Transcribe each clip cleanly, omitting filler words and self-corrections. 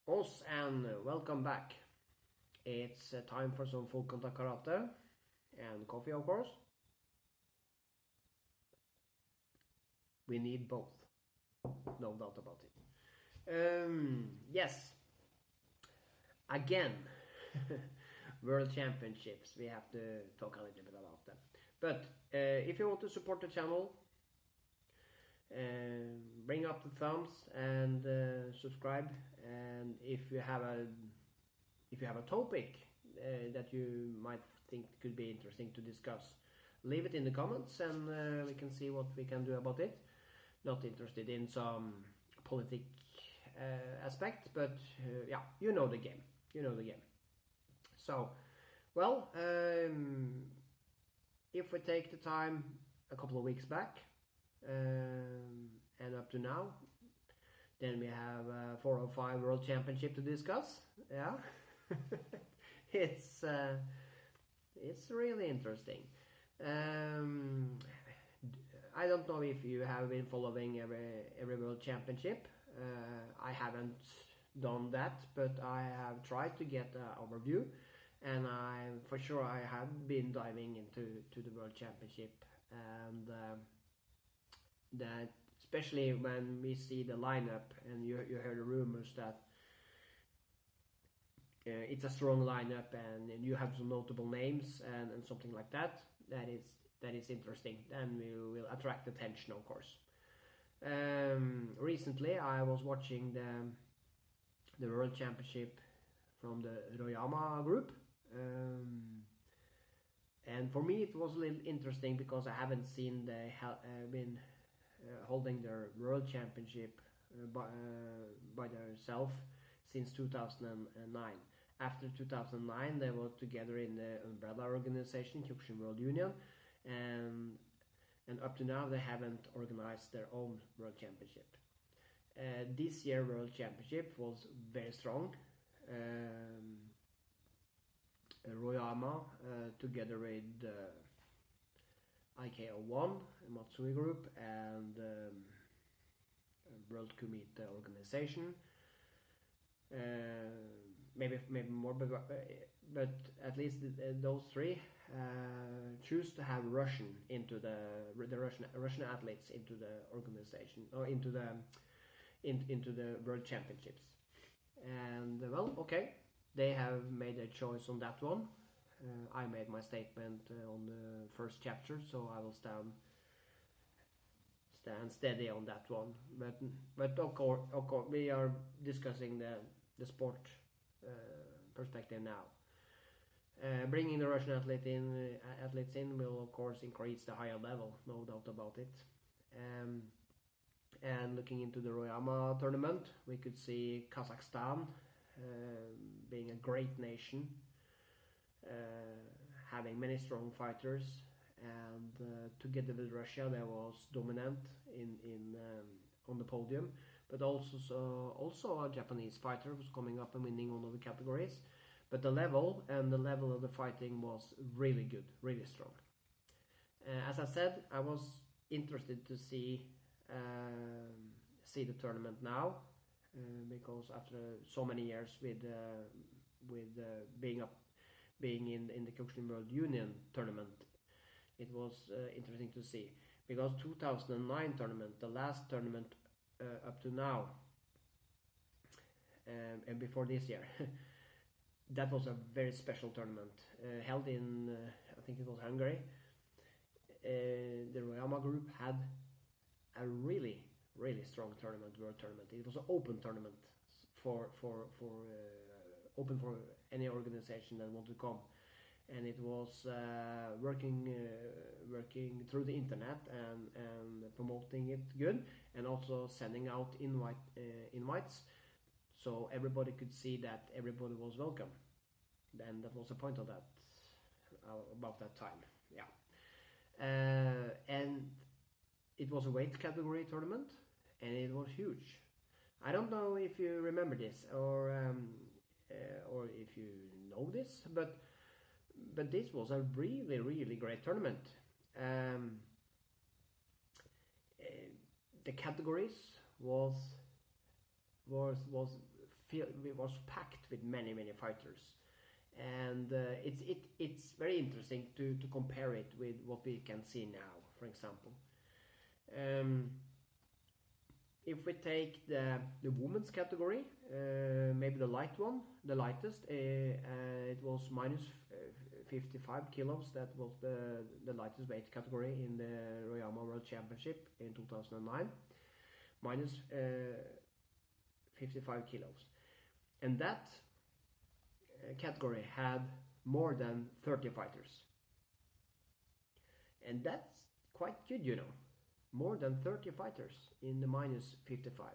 Os and welcome back. It's time for some full contact karate and coffee, of course. We need both, no doubt about it. Yes, again, World Championships. We have to talk a little bit about them. But if you want to support the channel, bring up the thumbs and subscribe. And if you have a topic that you might think could be interesting to discuss, leave it in the comments and we can see what we can do about it. Not interested in some politic aspect, but yeah, you know the game. So, well, if we take the time a couple of weeks back and up to now, then we have 405 World Championship to discuss. Yeah, it's really interesting. I don't know if you have been following every World Championship. I haven't done that, but I have tried to get an overview, and for sure I have been diving into the World Championship, and that especially when we see the lineup and you hear the rumors that it's a strong lineup and you have some notable names and something like that. That is interesting, and we will attract attention, of course. Recently, I was watching the World Championship from the Royama group, and for me it was a little interesting because I haven't seen they been holding their World Championship by themselves since 2009. After 2009, they were together in the umbrella organization Kyokushin World Union, and up to now they haven't organized their own World Championship. This year World Championship was very strong. Royama together with IKO1, Matsui Group, and World Kumite organization. Maybe more, but at least those three choose to have Russian into the Russian athletes into the organization or into the World Championships. And well, okay, they have made a choice on that one. I made my statement on the first chapter, so I will stand steady on that one. But of course, we are discussing the sport perspective now. Bringing the Russian athletes in will of course increase the higher level, no doubt about it. And looking into the Royama tournament, we could see Kazakhstan being a great nation, having many strong fighters, and together with Russia, they was dominant in on the podium. But also a Japanese fighter was coming up and winning one of the categories. But the level of the fighting was really good, really strong. As I said, I was interested to see the tournament now because after so many years with being in the Kyokushin World Union tournament, it was interesting to see, because 2009 tournament, the last tournament up to now, and before this year, that was a very special tournament held in I think it was Hungary. The Royama group had a really strong tournament, world tournament. It was an open tournament for open for any organization that wanted to come, and it was working through the internet and promoting it good, and also sending out invites so everybody could see that everybody was welcome. Then that was the point of that about that time. Yeah. And it was a weight category tournament, and it was huge. I don't know if you remember this or if you know this, but this was a really great tournament. The categories was it was packed with many fighters, and it's very interesting to compare it with what we can see now. For example, if we take the women's category, maybe the light one, the lightest, it was minus 55 kilos. That was the lightest weight category in the Royama World Championship in 2009. Minus 55 kilos. And that category had more than 30 fighters. And that's quite good, you know. More than 30 fighters in the minus 55.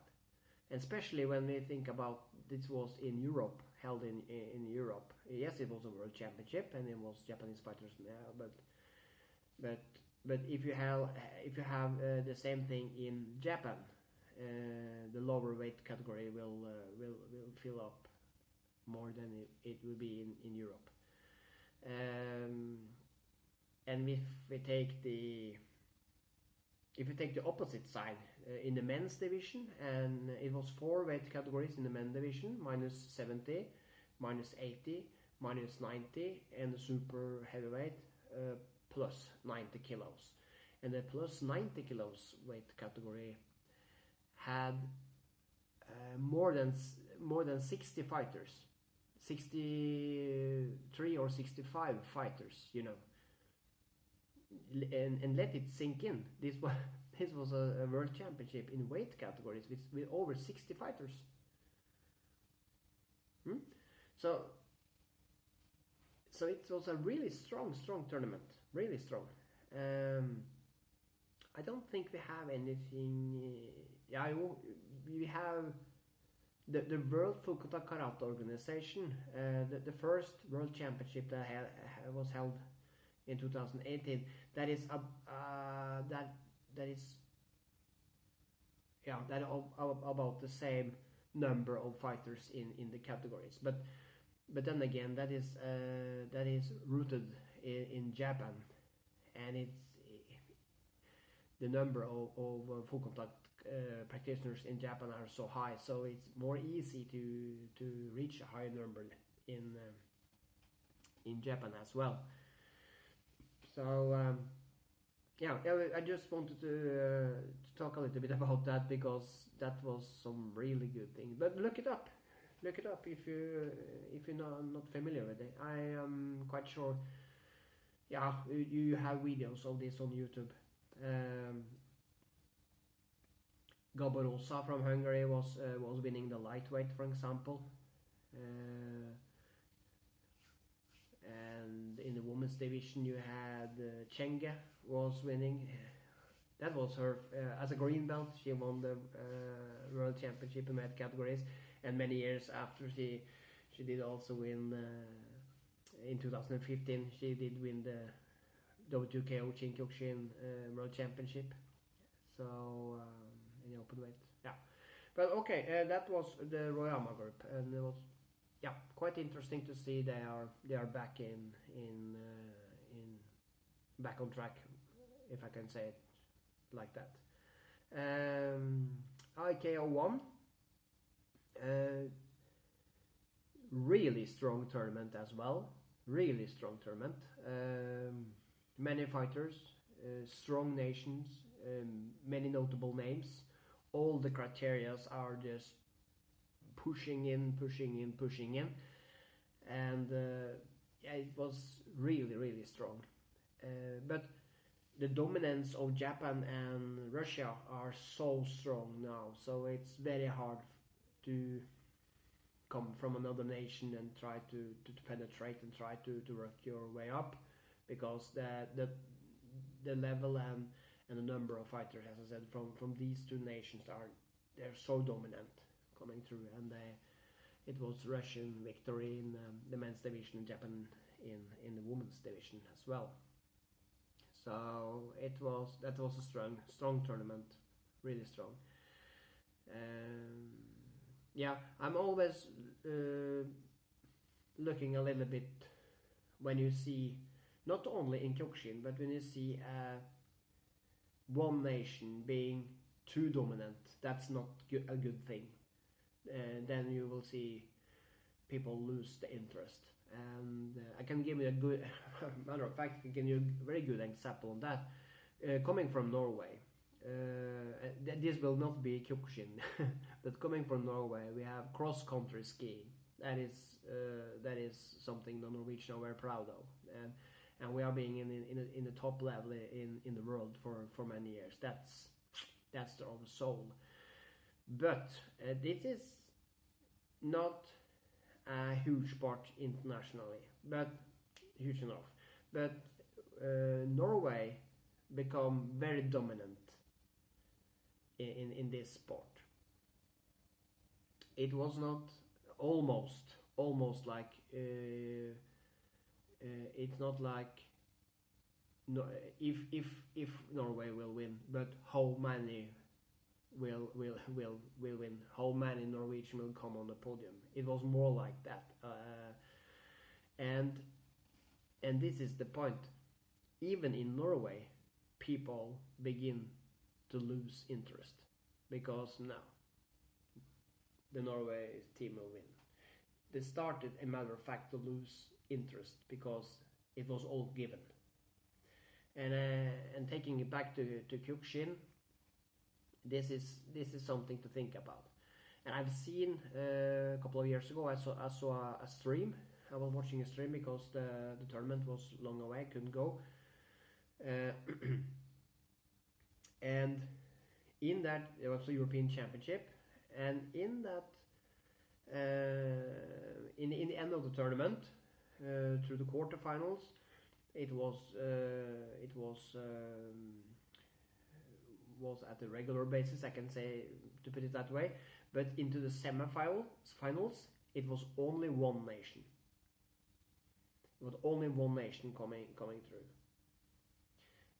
And especially when we think about this was in Europe, held in Europe. Yes, it was a world championship and it was Japanese fighters now, but if you have the same thing in Japan, the lower weight category will fill up more than it will be in Europe. And if we take the opposite side, in the men's division, and it was 4 weight categories in the men's division: minus 70, minus 80, minus 90, and the super heavyweight plus 90 kilos. And the plus 90 kilos weight category had more than 60 fighters, 63 or 65 fighters, you know. And let it sink in. This was a world championship in weight categories with over 60 fighters. So it was a really strong tournament, really strong. I don't think we have anything. We have the World Fukuoka Karate Organization. The first World Championship that was held in 2018. That is about the same number of fighters in the categories. But then again, that is rooted in Japan, and it's the number of full contact practitioners in Japan are so high, so it's more easy to reach a higher number in Japan as well. So I just wanted to talk a little bit about that, because that was some really good thing. But look it up if you're not familiar with it. I am quite sure. Yeah, you have videos of this on YouTube. Gabor Rosa from Hungary was winning the lightweight, for example. And in the women's division, you had Chenge was winning. That was her as a green belt. She won the world championship in that categories, and many years after she did also win in 2015. She did win the WKO Shin-Kyokushin world championship. So in the open weight, yeah. But okay, that was the Royama group, and it was quite interesting to see they are back in back on track, if I can say it like that. IKO 1, really strong tournament as well. Really strong tournament. Many fighters, strong nations, many notable names. All the criteria are just pushing in, and it was really strong. But the dominance of Japan and Russia are so strong now, so it's very hard to come from another nation and try to penetrate and try to work your way up, because the level and the number of fighters, as I said, from these two nations they're so dominant coming through, and it was Russian victory in the men's division, Japan in the women's division as well. So that was a strong tournament, really strong. I'm always looking a little bit when you see, not only in Kyokushin, but when you see one nation being too dominant. That's not a good thing. then you will see people lose the interest. And I can give you a good matter of fact, I can give you a very good example on that. Coming from Norway, this will not be Kyokushin, but coming from Norway, we have cross-country skiing. That is something the Norwegians are very proud of, and we are being in the top level in the world for many years. That's our soul. But this is not a huge part internationally, but huge enough. But Norway become very dominant in this sport. It was not almost like it's not like no, if Norway will win, but how many will win? How many Norwegian will come on the podium? It was more like that, and this is the point. Even in Norway, people begin to lose interest because now the Norway team will win. They started, a matter of fact, to lose interest because it was all given. And taking it back to Kyokushin, this is something to think about. And I've seen a couple of years ago, I saw a stream. I was watching a stream because the tournament was long away, couldn't go. And in that, there was a European Championship, and in that, in the end of the tournament, through the quarterfinals, it was at a regular basis, I can say, to put it that way. But into the semifinals, it was only one nation. It was only one nation coming through,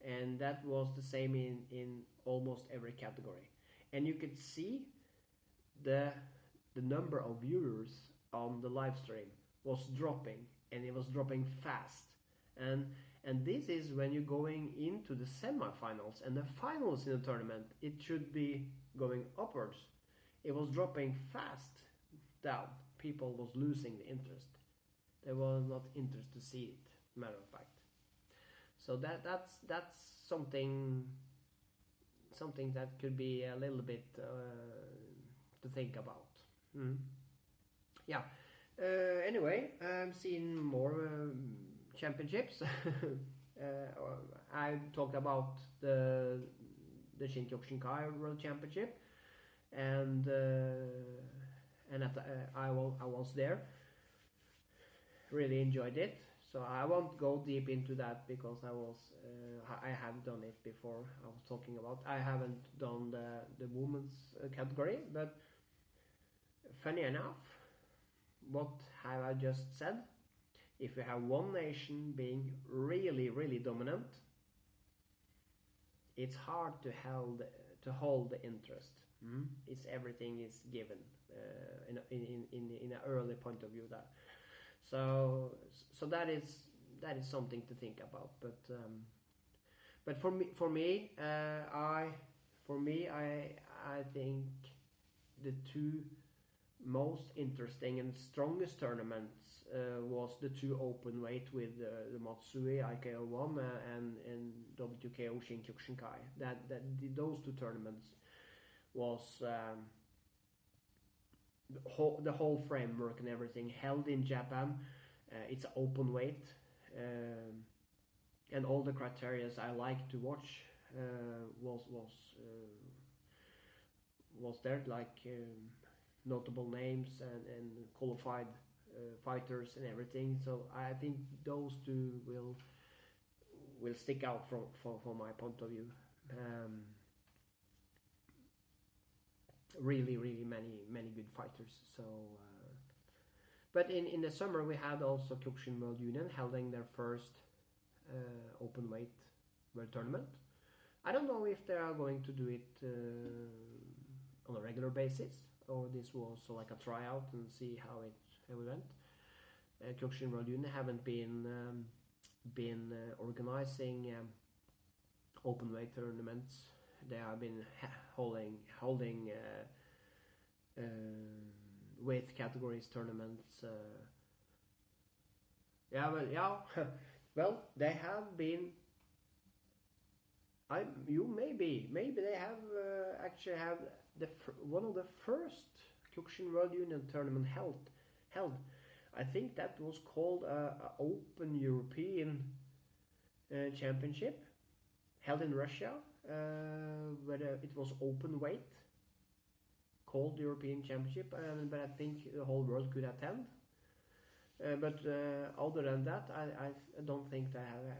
and that was the same in almost every category. And you could see the number of viewers on the live stream was dropping, and it was dropping fast. And this is when you're going into the semifinals and the finals in the tournament. It should be going upwards. It was dropping fast down. People was losing the interest. They were not interested to see it, matter of fact. So that's something that could be a little bit to think about. Yeah. Anyway, I'm seeing more championships. I talked about the Shin-Kyokushinkai World Championship, and I was there. Really enjoyed it. So I won't go deep into that because I have done it before. I was talking about. I haven't done the women's category, but funny enough, what have I just said? If you have one nation being really dominant, it's hard to hold the interest. It's everything is given in an early point of view. So that is something to think about. But for me, I think the two most interesting and strongest tournaments was the two open weight with the Matsui IKO1 and WKO Shin-Kyokushinkai. Those two tournaments was the whole framework and everything held in Japan. It's open weight, and all the criteria I like to watch was there, like notable names and qualified fighters and everything. So I think those two will stick out from my point of view. Really many good fighters. So but in the summer we had also Kyokushin World Union holding their first open weight world tournament. I don't know if they are going to do it on a regular basis, or this was like a tryout and see how it went. Kyokushin World Union haven't been organizing open weight tournaments. They have been holding weight categories tournaments. Yeah, well, yeah, well, they have been. Maybe they have actually have one of the first Kyokushin World Union tournament held. I think that was called a Open European Championship held in Russia, where it was open weight, called European Championship, but I think the whole world could attend. But other than that, I don't think they have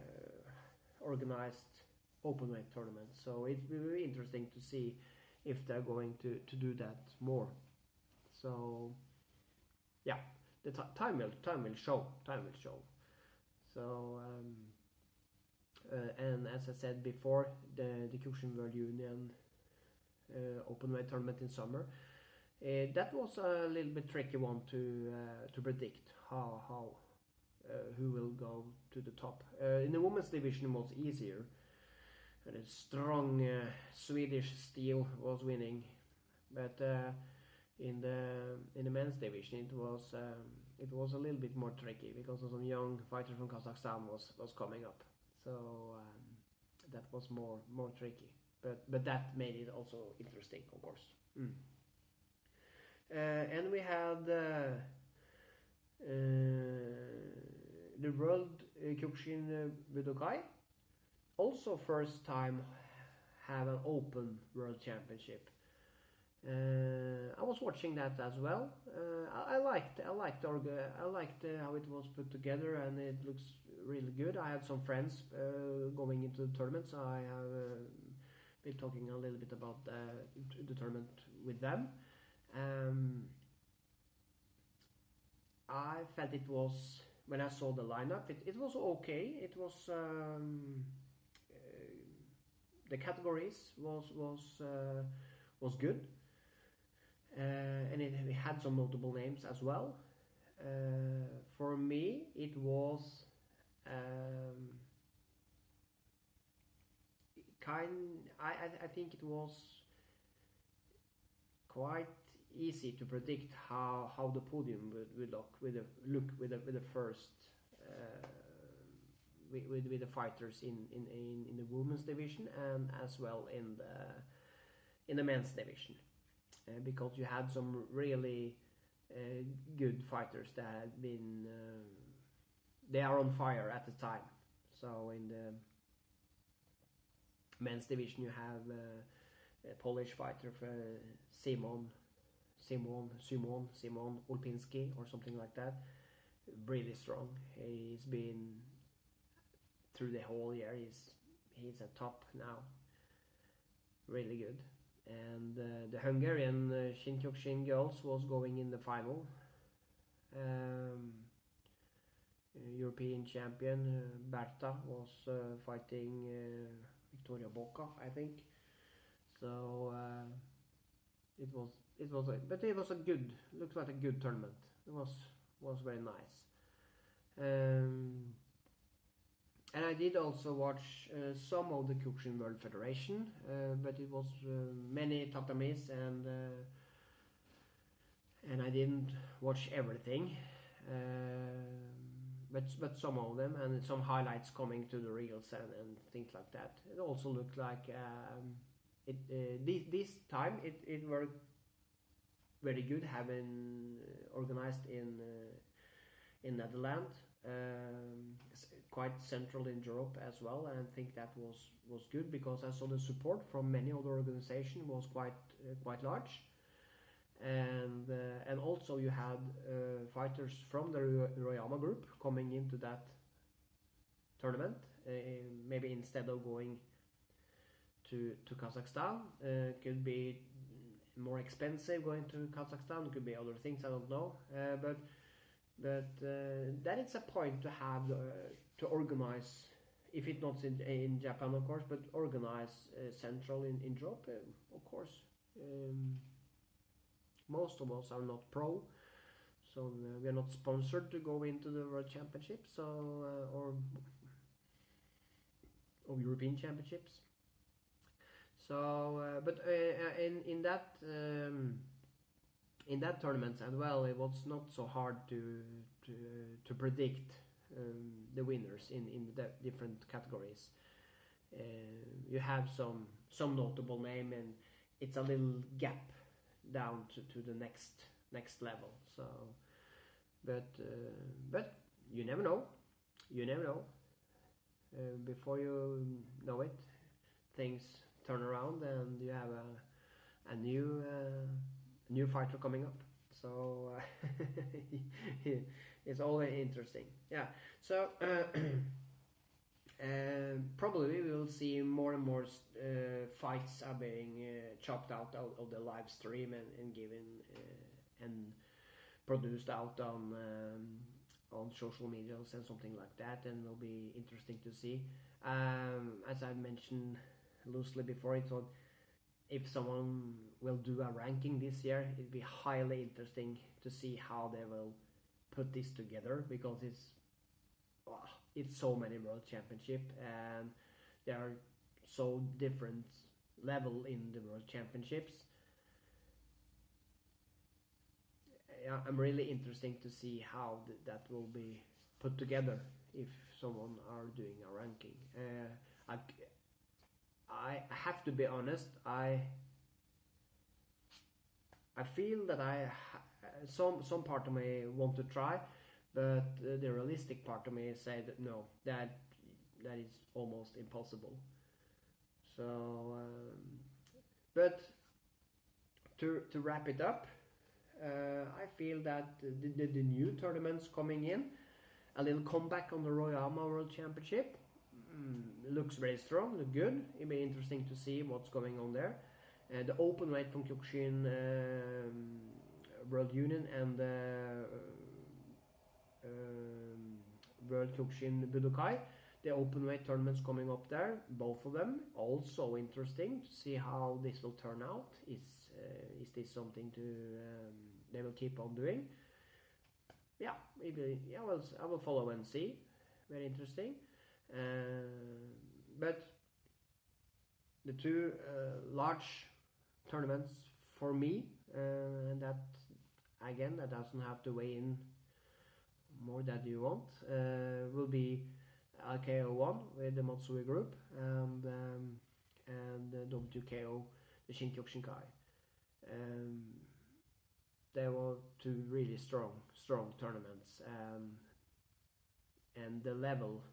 organized open weight tournaments. So it will be interesting to see if they're going to do that more. So yeah, the time will show. Time will show. So and as I said before, the Kyokushin World Union open weight tournament in summer. That was a little bit tricky one to predict how who will go to the top. In the women's division, it was easier. And a strong Swedish Steel was winning, but in the men's division, it was a little bit more tricky because some young fighter from Kazakhstan was coming up. So that was more tricky, but that made it also interesting, of course. And we had the World Kyokushin Budokai. Also, first time have an open World Championship. I was watching that as well. I liked how it was put together, and it looks really good. I had some friends going into the tournament, so I have been talking a little bit about the tournament with them. I felt it was, when I saw the lineup, it was okay. It was the categories was good, and it had some notable names as well. For me, it was I think it was quite easy to predict how the podium would look with the first with the fighters in the women's division, and as well in the men's division, because you had some really good fighters that had been they are on fire at the time. So in the men's division, you have a Polish fighter for Simon Olpinski or something like that. Really strong. He's been through the whole year. He's at top now. Really good. And the Hungarian Shin-Kyokushin girls was going in the final. European champion Berta was fighting Victoria Boca, I think. So it was a good, looks like a good tournament. It was very nice. And I did also watch some of the Kyokushin World Federation, but it was many tatamis, and I didn't watch everything, but some of them, and some highlights coming to the reels and things like that. It also looked like this time it worked very good, having organized in Netherlands, quite central in Europe as well, and I think that was good, because I saw the support from many other organizations was quite large, and also you had fighters from the Royama group coming into that tournament, maybe instead of going to Kazakhstan. Could be more expensive going to Kazakhstan, it could be other things, I don't know, but that is a point to have to organize, if it's not in Japan, of course, but organize central in Europe, of course. Most of us are not pro, so we are not sponsored to go into the World Championships, or European Championships. So, but in in that tournament as well, it was not so hard to predict the winners in the different categories. You have some notable name, and it's a little gap down to the next level. So, but you never know. You never know. Before you know it, things turn around, and you have a new fighter coming up. So it's always interesting. Yeah. So probably we will see more and more fights are being chopped out of the live stream and given and produced out on social medias and something like that, and will be interesting to see. As I mentioned loosely before, I thought if someone will do a ranking this year, it'd be highly interesting to see how they will put this together, because it's so many world championship, and they are so different level in the world championships. Yeah, I'm really interesting to see how that will be put together if someone are doing a ranking. I have to be honest. I feel that some part of me want to try, but the realistic part of me say that no, that is almost impossible. So, but to wrap it up, I feel that the new tournaments coming in, a little comeback on the Royama World Championship, looks very strong, look good. It'll be interesting to see what's going on there. The open weight from Kyokushin World Union and World Kyokushin Budokai, the open weight tournaments coming up there, both of them also interesting to see how this will turn out. Is this something to they will keep on doing? Yeah, maybe. Yeah, well, I will follow and see. Very interesting. But the two large tournaments for me, and that again, that doesn't have to weigh in more than you want, will be LKO1 with the Matsui group, and WKO, the Shin-Kyokushinkai. They were two really strong tournaments, and the level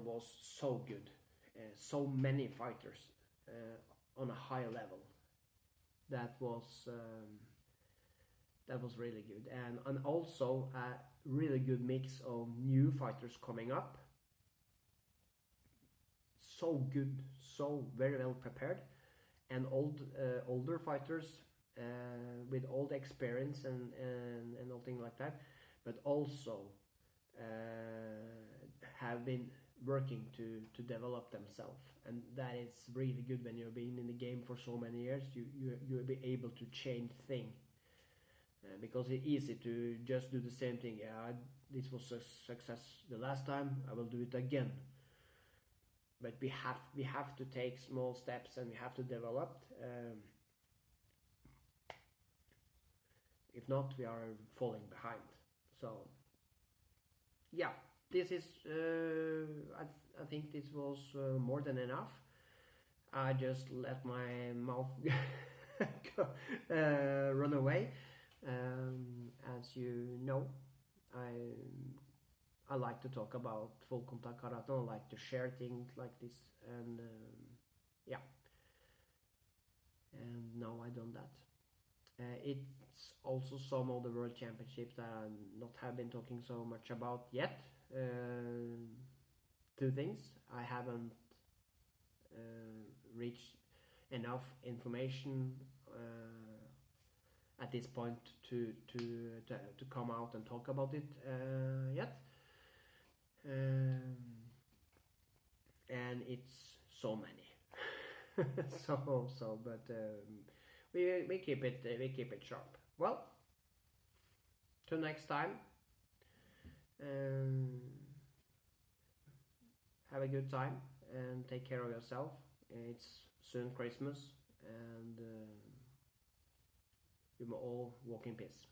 was so good, so many fighters on a high level. That was really good, and also a really good mix of new fighters coming up. So good, so very well prepared, and older fighters with all the experience and nothing like that, but also have been working to develop themselves, and that is really good when you've been in the game for so many years. You'll be able to change things, because it's easy to just do the same thing. Yeah, this was a success the last time, I will do it again. But we have to take small steps, and we have to develop. If not, we are falling behind. So yeah, this is I think this was more than enough. I just let my mouth run away. As you know, I like to talk about full contact karate. I like to share things like this, and yeah. And now I done that. It's also some of the world championships that I not have been talking so much about yet. Two things: I haven't reached enough information at this point to come out and talk about it yet. And it's so many. But we keep it sharp. Well, till next time. Have a good time and take care of yourself. It's soon Christmas, and You may all walk in peace.